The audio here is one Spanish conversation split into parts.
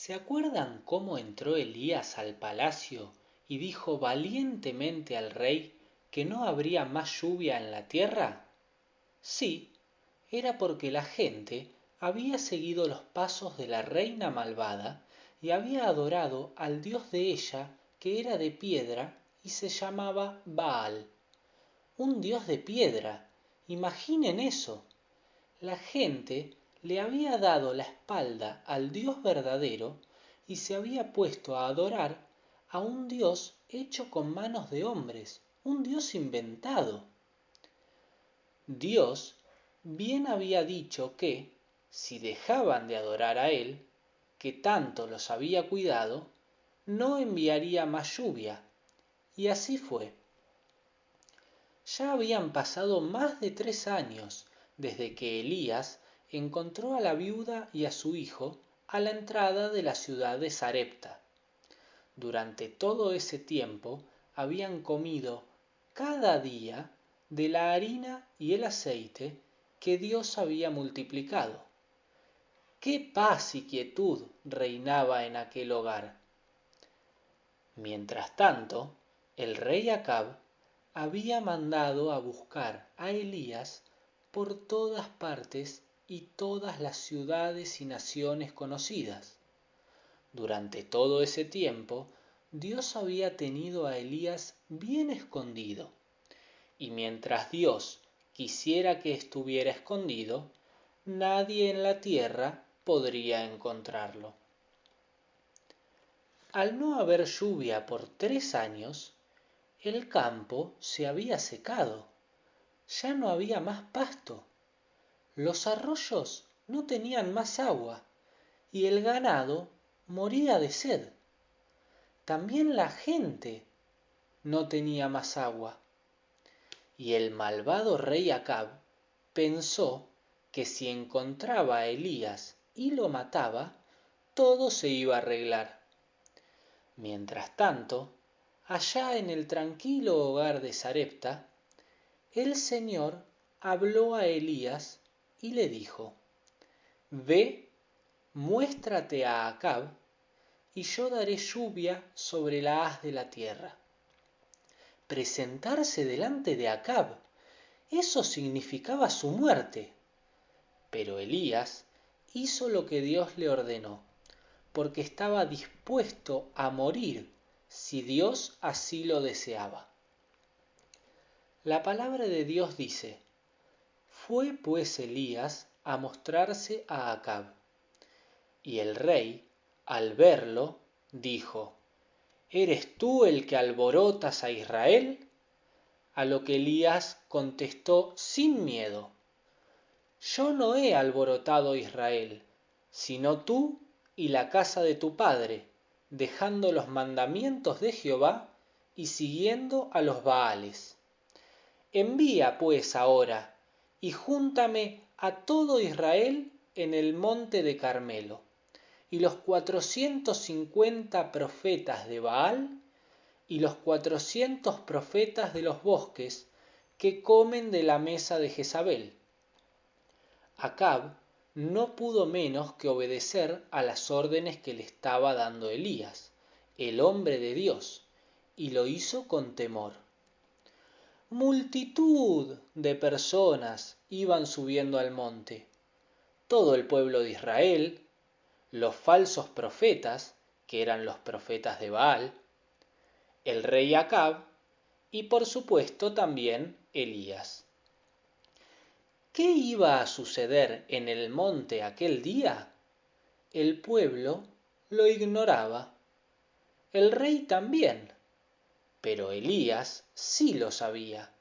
¿Se acuerdan cómo entró Elías al palacio y dijo valientemente al rey que no habría más lluvia en la tierra? Sí, era porque la gente había seguido los pasos de la reina malvada y había adorado al dios de ella, que era de piedra y se llamaba Baal. Un dios de piedra, imaginen eso. La gente le había dado la espalda al Dios verdadero y se había puesto a adorar a un Dios hecho con manos de hombres, un Dios inventado. Dios bien había dicho que, si dejaban de adorar a Él, que tanto los había cuidado, no enviaría más lluvia, y así fue. Ya habían pasado más de 3 años desde que Elías encontró a la viuda y a su hijo a la entrada de la ciudad de Sarepta. Durante todo ese tiempo habían comido cada día de la harina y el aceite que Dios había multiplicado. ¡Qué paz y quietud reinaba en aquel hogar! Mientras tanto, el rey Acab había mandado a buscar a Elías por todas partes y todas las ciudades y naciones conocidas. Durante todo ese tiempo, Dios había tenido a Elías bien escondido, y mientras Dios quisiera que estuviera escondido, nadie en la tierra podría encontrarlo. Al no haber lluvia por 3 años, el campo se había secado, ya no había más pasto, los arroyos no tenían más agua y el ganado moría de sed. También la gente no tenía más agua. Y el malvado rey Acab pensó que si encontraba a Elías y lo mataba, todo se iba a arreglar. Mientras tanto, allá en el tranquilo hogar de Sarepta, el Señor habló a Elías y le dijo: Ve, muéstrate a Acab, y yo daré lluvia sobre la haz de la tierra. Presentarse delante de Acab, eso significaba su muerte. Pero Elías hizo lo que Dios le ordenó, porque estaba dispuesto a morir si Dios así lo deseaba. La palabra de Dios dice: Fue pues Elías a mostrarse a Acab, y el rey, al verlo, dijo: ¿Eres tú el que alborotas a Israel? A lo que Elías contestó sin miedo: Yo no he alborotado Israel, sino tú y la casa de tu padre, dejando los mandamientos de Jehová y siguiendo a los Baales. Envía pues ahora, y júntame a todo Israel en el monte de Carmelo, y los 450 profetas de Baal, y los 400 profetas de los bosques, que comen de la mesa de Jezabel. Acab no pudo menos que obedecer a las órdenes que le estaba dando Elías, el hombre de Dios, y lo hizo con temor. Multitud de personas iban subiendo al monte, todo el pueblo de Israel, los falsos profetas, que eran los profetas de Baal, el rey Acab y por supuesto también Elías. ¿Qué iba a suceder en el monte aquel día? El pueblo lo ignoraba, el rey también, pero Elías sí lo sabía,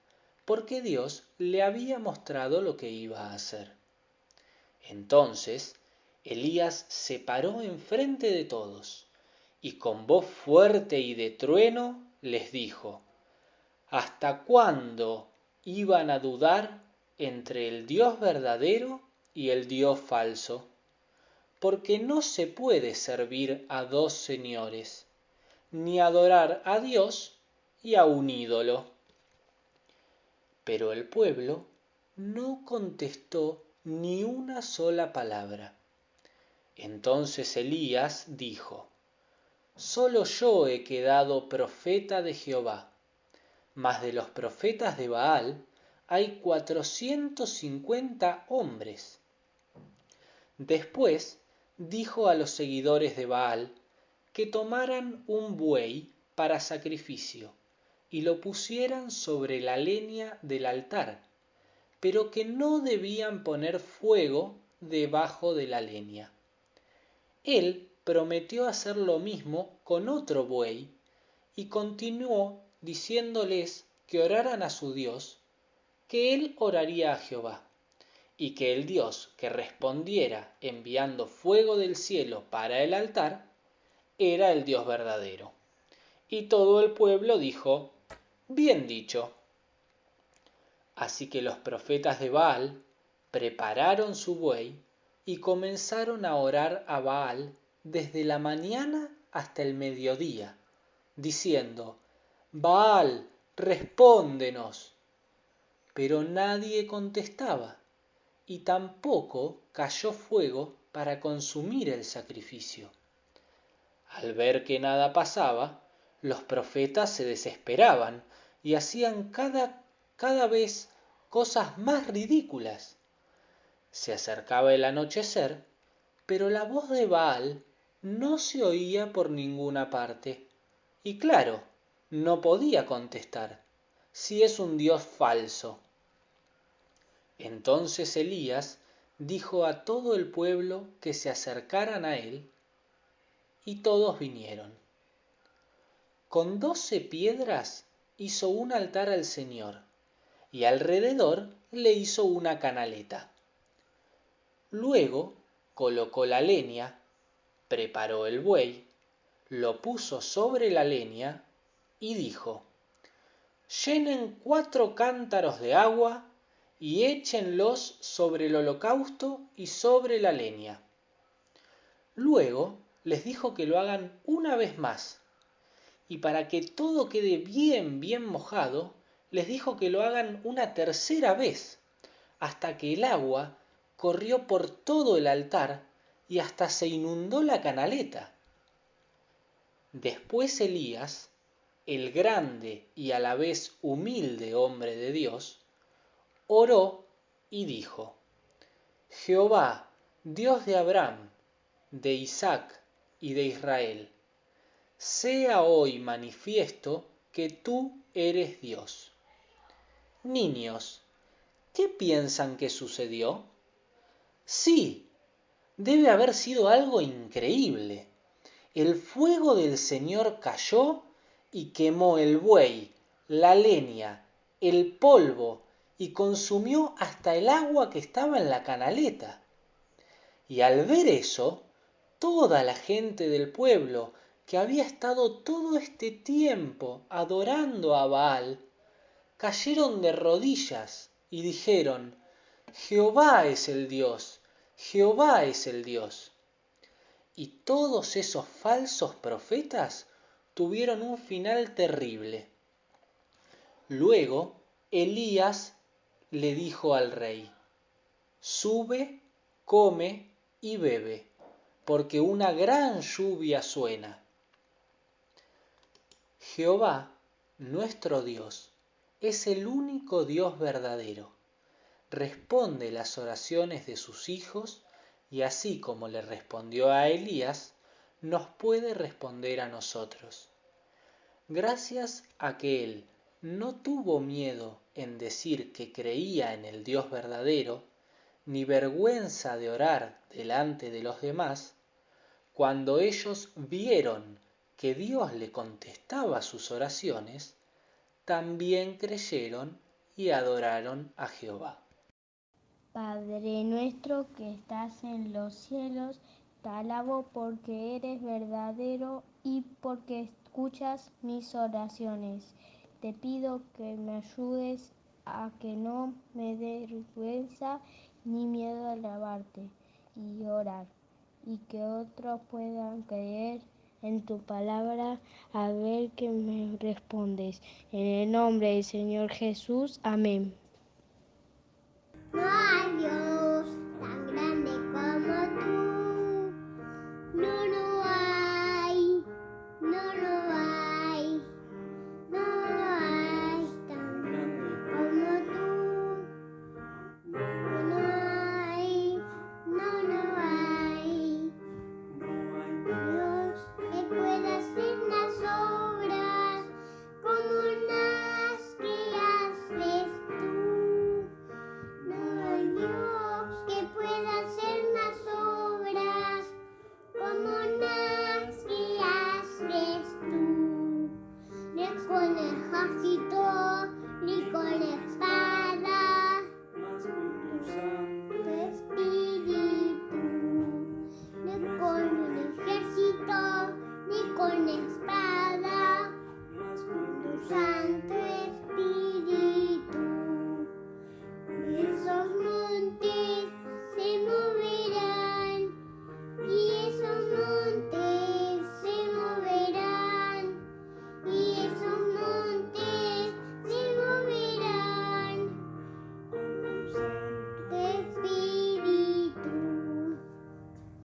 porque Dios le había mostrado lo que iba a hacer. Entonces Elías se paró enfrente de todos, y con voz fuerte y de trueno les dijo: ¿Hasta cuándo iban a dudar entre el Dios verdadero y el Dios falso? Porque no se puede servir a 2 señores, ni adorar a Dios y a un ídolo. Pero el pueblo no contestó ni una sola palabra. Entonces Elías dijo: Solo yo he quedado profeta de Jehová, mas de los profetas de Baal hay 450 hombres. Después dijo a los seguidores de Baal que tomaran un buey para sacrificio y lo pusieran sobre la leña del altar, pero que no debían poner fuego debajo de la leña. Él prometió hacer lo mismo con otro buey y continuó diciéndoles que oraran a su Dios, que él oraría a Jehová, y que el Dios que respondiera enviando fuego del cielo para el altar era el Dios verdadero. Y todo el pueblo dijo: Bien dicho. Así que los profetas de Baal prepararon su buey y comenzaron a orar a Baal desde la mañana hasta el mediodía, diciendo: Baal, respóndenos. Pero nadie contestaba, y tampoco cayó fuego para consumir el sacrificio. Al ver que nada pasaba, los profetas se desesperaban y hacían cada vez cosas más ridículas. Se acercaba el anochecer, pero la voz de Baal no se oía por ninguna parte. Y claro, no podía contestar, si es un Dios falso. Entonces Elías dijo a todo el pueblo que se acercaran a él, y todos vinieron. Con 12 piedras hizo un altar al Señor, y alrededor le hizo una canaleta. Luego colocó la leña, preparó el buey, lo puso sobre la leña y dijo: Llenen 4 cántaros de agua y échenlos sobre el holocausto y sobre la leña. Luego les dijo que lo hagan una vez más, y para que todo quede bien mojado, les dijo que lo hagan una tercera vez, hasta que el agua corrió por todo el altar y hasta se inundó la canaleta. Después Elías, el grande y a la vez humilde hombre de Dios, oró y dijo: Jehová, Dios de Abraham, de Isaac y de Israel, sea hoy manifiesto que tú eres Dios. Niños, ¿qué piensan que sucedió? Sí, debe haber sido algo increíble. El fuego del Señor cayó y quemó el buey, la leña, el polvo y consumió hasta el agua que estaba en la canaleta. Y al ver eso, toda la gente del pueblo, que había estado todo este tiempo adorando a Baal, cayeron de rodillas y dijeron: Jehová es el Dios, Jehová es el Dios. Y todos esos falsos profetas tuvieron un final terrible. Luego Elías le dijo al rey: Sube, come y bebe, porque una gran lluvia suena. Jehová, nuestro Dios, es el único Dios verdadero. Responde las oraciones de sus hijos, y así como le respondió a Elías, nos puede responder a nosotros. Gracias a que él no tuvo miedo en decir que creía en el Dios verdadero, ni vergüenza de orar delante de los demás, cuando ellos vieron que Dios le contestaba sus oraciones, también creyeron y adoraron a Jehová. Padre nuestro que estás en los cielos, te alabo porque eres verdadero y porque escuchas mis oraciones. Te pido que me ayudes a que no me dé vergüenza ni miedo a alabarte y orar, y que otros puedan creer en tu palabra a ver que me respondes. En el nombre del Señor Jesús, amén.